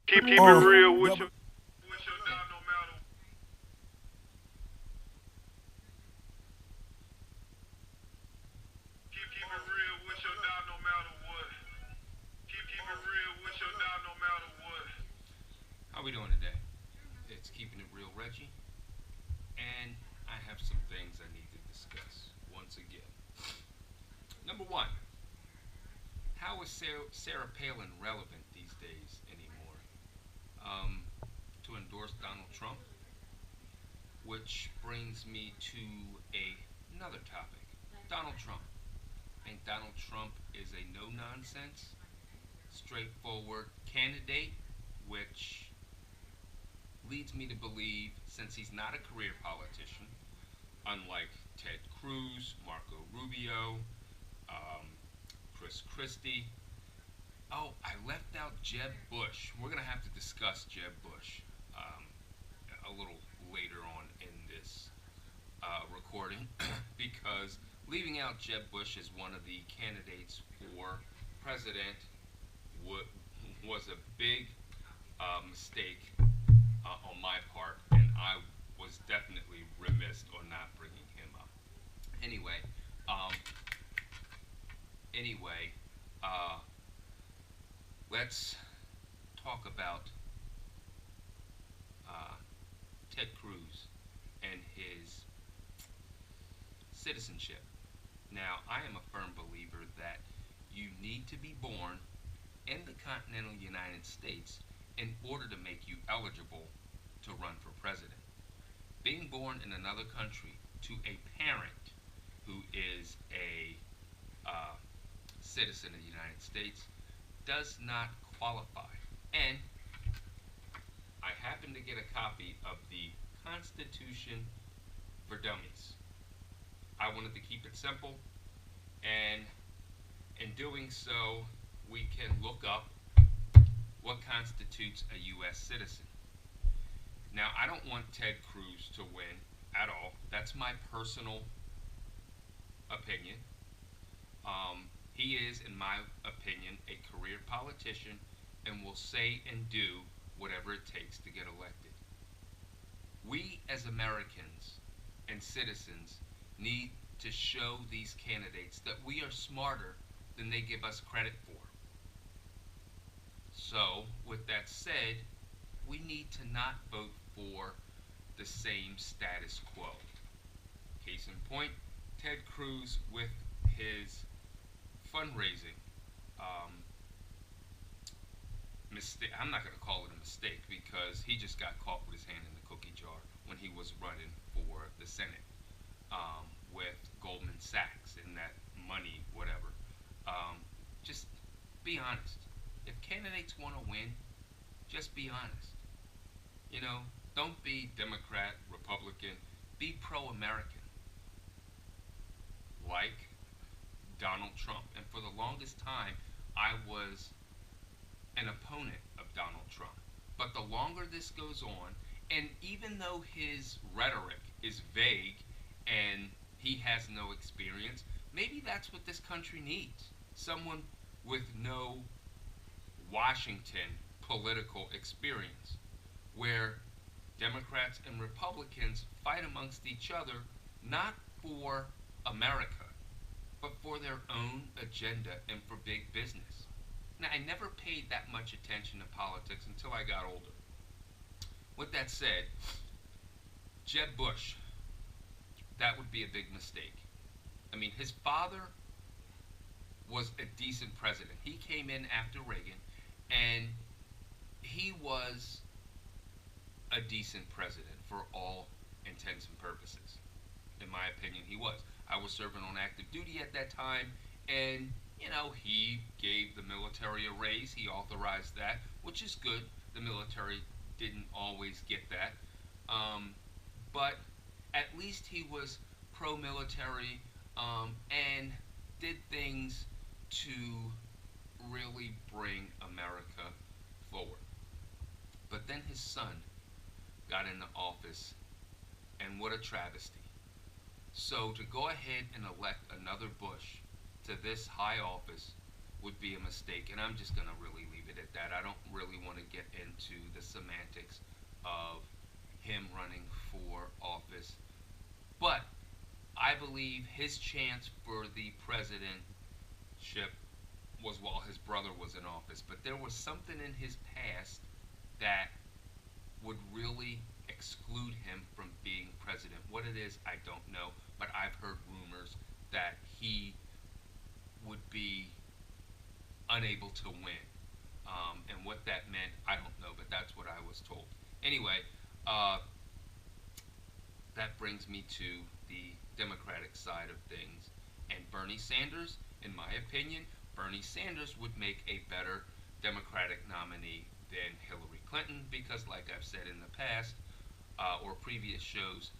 Keep it real with your dog no matter. Keep it real with your dog no matter what. Keep it real with your dog no matter what. How we doing today? It's keeping it real, Reggie, and I have some things I need to discuss once again. Number one, how is Sarah Palin relevant these days anymore? Um, to endorse Donald Trump, which brings me to another topic. Donald Trump. I think Donald Trump is a no nonsense, straightforward candidate, which leads me to believe, since he's not a career politician, unlike Ted Cruz, Marco Rubio, um, Chris Christie. Oh, I left out Jeb Bush. We're going to have to discuss Jeb Bush um, a little later on in this recording because leaving out Jeb Bush as one of the candidates for president was a big mistake on my part, and I was definitely remiss on not bringing him up. Anyway, um, anyway, uh, let's talk about uh, Ted Cruz and his citizenship. Now, I am a firm believer that you need to be born in the continental United States in order to make you eligible to run for president. Being born in another country to a parent who is a uh, citizen of the United States does not qualify. And I happen to get a copy of the Constitution for Dummies. I wanted to keep it simple, and in doing so, we can look up what constitutes a U.S. citizen. Now, I don't want Ted Cruz to win at all. That's my personal opinion. He is, in my opinion, a career politician and will say and do whatever it takes to get elected. We, as Americans and citizens, need to show these candidates that we are smarter than they give us credit for. So, with that said, we need to not vote for the same status quo. Case in point, Ted Cruz with his fundraising mistake. I'm not going to call it a mistake because he just got caught with his hand in the cookie jar when he was running for the Senate with Goldman Sachs and that money, whatever. Just be honest. If candidates want to win, just be honest. You know, don't be Democrat, Republican. Be pro-American, like Donald Trump. And for the longest time, I was an opponent of Donald Trump. But the longer this goes on, and even though his rhetoric is vague and he has no experience, maybe that's what this country needs. Someone with no Washington political experience, where Democrats and Republicans fight amongst each other not for America, but for their own agenda and for big business. Now, I never paid that much attention to politics until I got older. With that said, Jeb Bush, that would be a big mistake. I mean, his father was a decent president. He came in after Reagan, and he was a decent president for all intents and purposes. In my opinion, he was. I was serving on active duty at that time, and he gave the military a raise. He authorized that, which is good. The military didn't always get that, but at least he was pro-military and did things to really bring America forward. But then his son got into office, and what a travesty. So to go ahead and elect another Bush to this high office would be a mistake, and I'm just going to really leave it at that. I don't really want to get into semantics of him running for office. But I believe his chance for the presidentship was while his brother was in office. But there was something in his past that would really exclude him from being president. What it is, I don't know. But I've heard rumors that he would be unable to win. And what that meant, I don't know, but that's what I was told. Anyway, that brings me to the Democratic side of things. And Bernie Sanders, in my opinion, Bernie Sanders would make a better Democratic nominee than Hillary Clinton because, like I've said in the past or previous shows,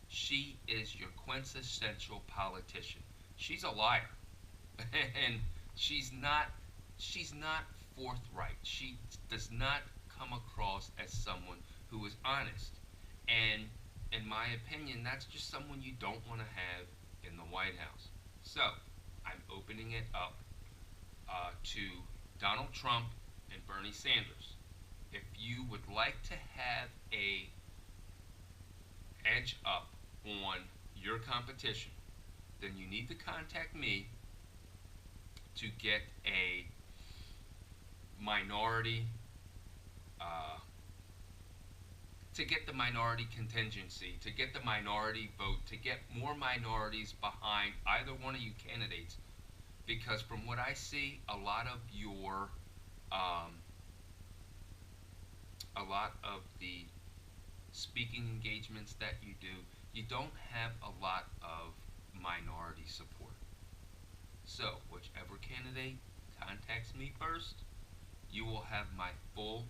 she is your quintessential politician. She's a liar, and she's not forthright. She does not come across as someone who is honest. And in my opinion, that's just someone you don't want to have in the White House. So I'm opening it up to Donald Trump and Bernie Sanders. If you would like to have a edge up on your competition, then you need to contact me to get a minority, to get the minority contingency, to get the minority vote, to get more minorities behind either one of you candidates. Because from what I see, a lot of the speaking engagements that you do, you don't have a lot of minority support. So, whichever candidate contacts me first, you will have my full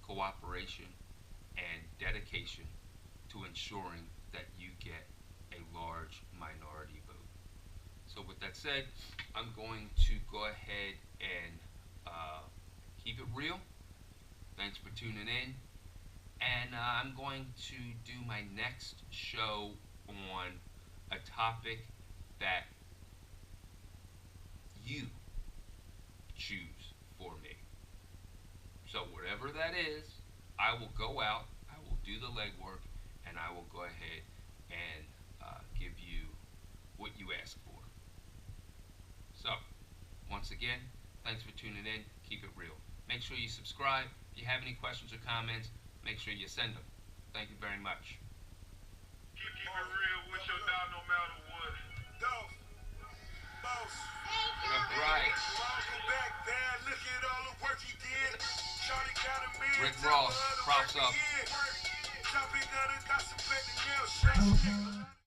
cooperation and dedication to ensuring that you get a large minority vote. So with that said, I'm going to go ahead and keep it real. Thanks for tuning in. And I'm going to do my next show on a topic that you choose for me. So whatever that is, I will go out, I will do the legwork, and I will go ahead and give you what you ask for. So, once again, thanks for tuning in. Keep it real. Make sure you subscribe. If you have any questions or comments, make sure you send them. Thank you very much. Keep it real with your dog no matter what. All right. Rick Ross, props up.